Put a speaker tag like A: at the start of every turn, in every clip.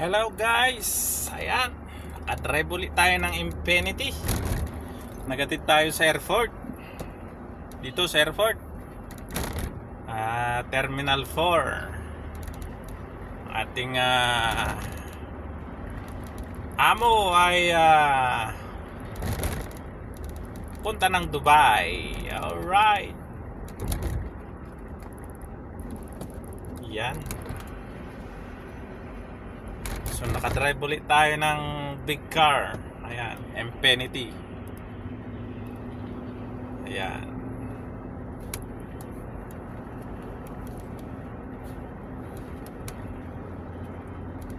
A: Hello guys! Ayan, nakadrive ulit tayo ng Infinity. Nagatid tayo sa airport. Dito sa airport, Terminal 4. Ating amo ay punta ng Dubai. Alright. Yan. So nakadrive ulit tayo ng big car. Ayan, Infinity. Ayan.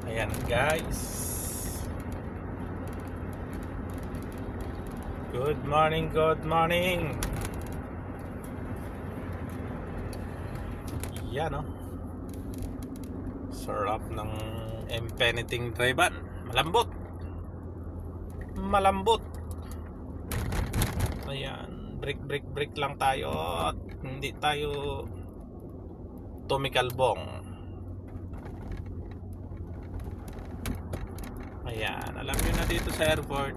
A: Ayan guys. Good morning, good morning. Yan oh. Sarap ng Infinity drivean. Malambot. Malambot. Ayan, break lang tayo at hindi tayo tumikalbong. Ayan, alam nyo na dito sa airport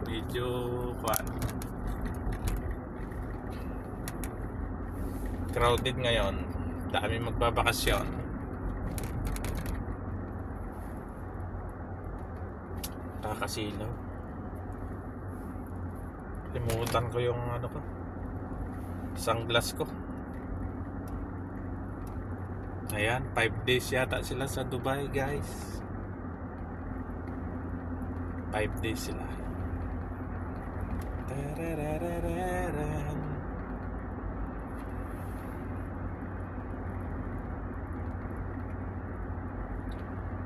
A: medyo crowded ngayon. Dami magbabakasyon. Kakasilaw. Limutan ko yung sunglass ko. Ayan, 5 days yata sila sa Dubai guys. 5 days sila.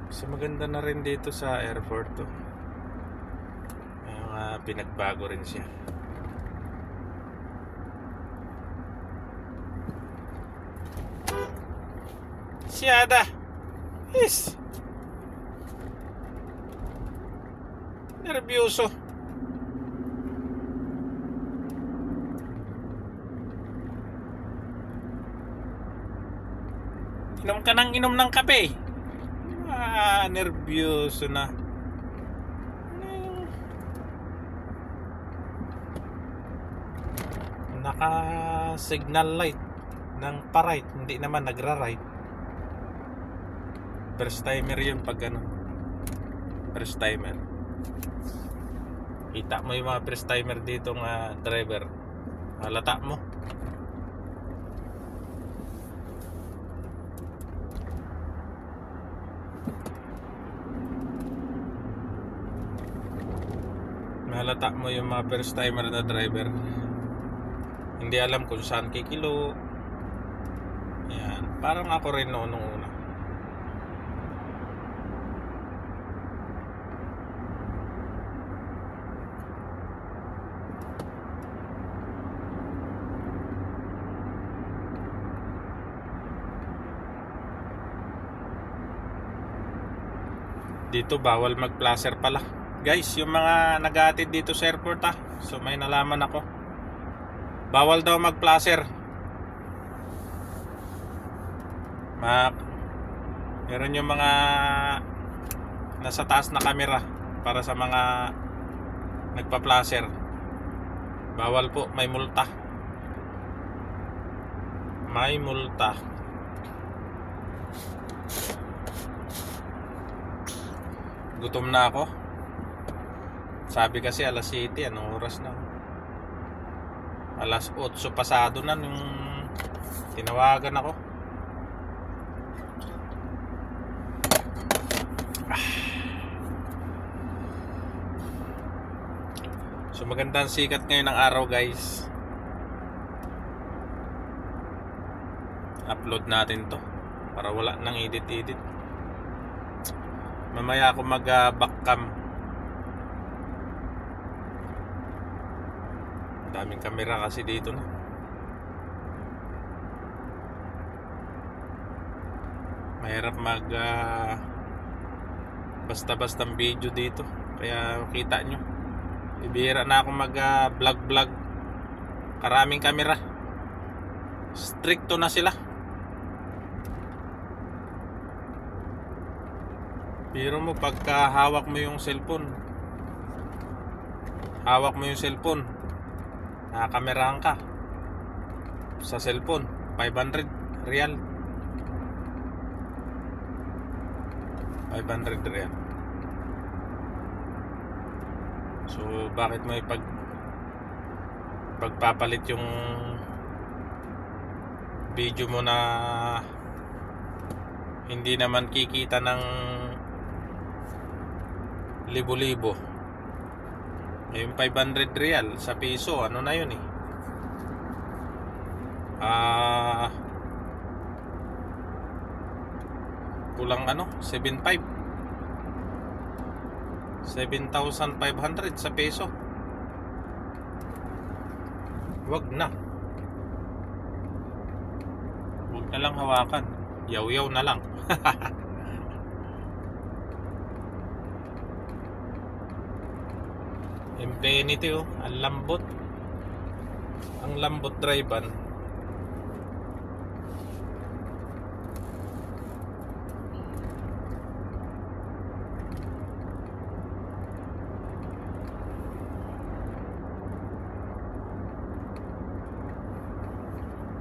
A: So maganda na rin dito sa airport to. May mga pinagbago rin siya. Siyada. Yes. Nervyoso. Inom ka ng inom ng kape. Nervyoso na. Naka signal light ng pa-right, hindi naman nagra-right. First timer yun pag first timer. Kita mo yung mga first timer dito ng driver. Halata mo. Halata mo yung mga first timer na driver. Hindi alam kung saan kikilo. Yan, parang ako rin noong una. Dito bawal mag-placer pala. Guys, yung mga nag-aatid dito sa airport so may nalaman ako. Bawal daw mag-placer. Meron yung mga nasa taas na camera para sa mga nagpa-placer. Bawal po, may multa. May multa. Gutom na ako. Sabi kasi alas 7, anong oras na? Alas 8 pasado na nung tinawagan ako. So magandang sikat ngayon ng araw guys. Upload natin to para wala nang edit. Mamaya ako mag-backcam. Daming kamera kasi dito na. Mahirap basta-bastang video dito. Kaya kita nyo, bibihira na ako mag-vlog. Karaming kamera. Stricto na sila. Pero mo pagka hawak mo yung cellphone, nakakamerahan ka sa cellphone, 500 real. 500 real. So bakit mo pagpapalit yung video mo na hindi naman kikita ng libo-libo? Yung 500 real sa piso, ano na yun eh? Kulang 7,500 sa peso. Wag na lang hawakan, yaw-yaw na lang. Infinity ang lambot drivean.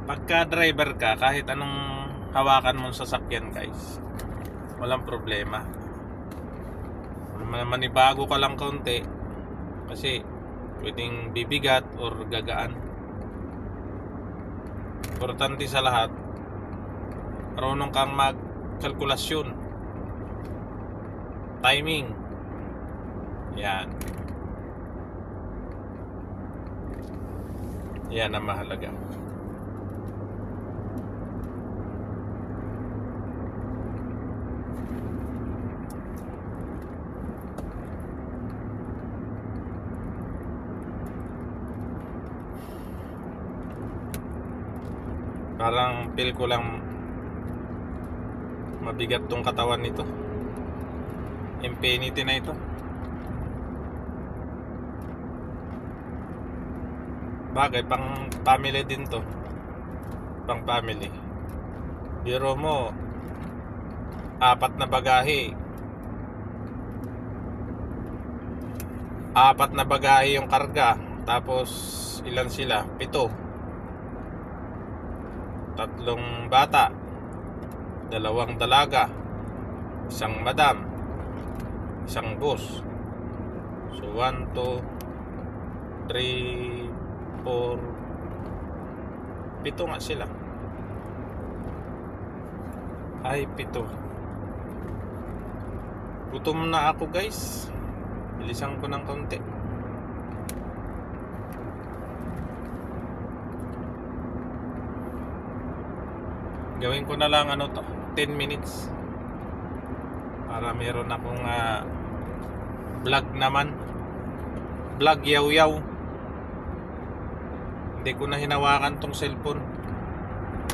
A: Pagka driver ka, kahit anong hawakan mong sasakyan guys, walang problema. Manibago ka lang konti, kasi pwedeng bibigat or gagaan. Importante sa lahat, marunong kang magkalkulasyon, timing. Yan ang mahalaga. Parang feel ko lang mabigat tong katawan nito. Infinity na ito. Bagay, pang family din to. Pang family. Biro mo, 4 na bagahe. 4 na bagahe yung karga. Tapos ilan sila? 7. 3 bata, 2 dalaga, 1 madam, 1 boss. So 1, 2, 3, 4, 7 nga sila. Ay, 7. Gutom na ako guys. Bilisan ko ng konti. Gawin ko na lang 10 minutes para meron akong vlog naman. Vlog yaw-yaw. Hindi ko na hinawakan tong cellphone.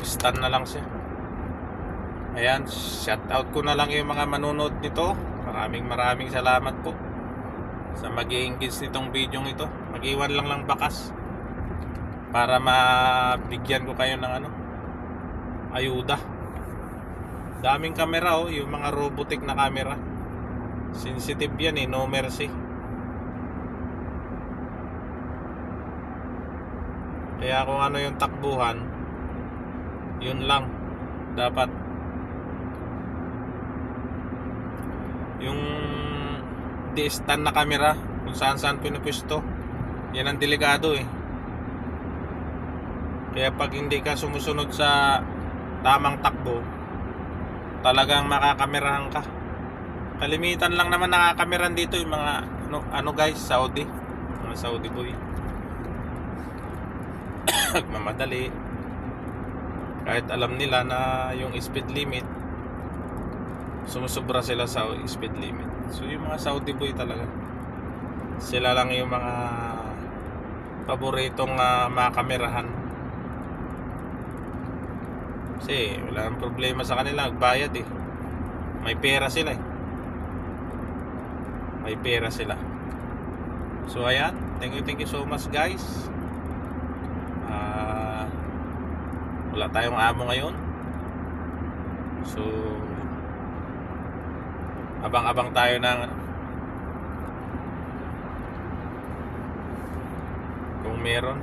A: Stand na lang siya. Ayan, shout out ko na lang yung mga manonood nito. Maraming salamat po sa mag-i-engage nitong video ito. Mag-iwan lang bakas para mabigyan ko kayo ng ayuda. Daming kamera yung mga robotic na camera. Sensitive yan no mercy. Kaya kung ano yung takbuhan, yun lang dapat. Yung di-stand na camera, kung saan pinupwesto, yan ang delikado Kaya pag hindi ka sumusunod sa tamang takbo, talagang makakamerahan ka. Kalimitan lang naman nakakameran dito yung mga guys, Saudi. Mga Saudi boy. Nagmamadali. Kahit alam nila na yung speed limit, sumusubra sila sa speed limit. So yung mga Saudi boy talaga, sila lang yung mga paboritong makamerahan. Kasi wala nang problema sa kanila, nagbayad may pera sila may pera sila. So ayan, thank you so much guys. Wala tayong amo ngayon, so Abang-abang tayo ng ano, kung meron.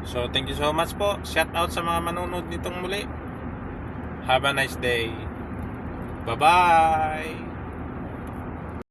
A: So thank you so much po. Shout out sa mga manonood nitong muli. Have a nice day. Bye-bye.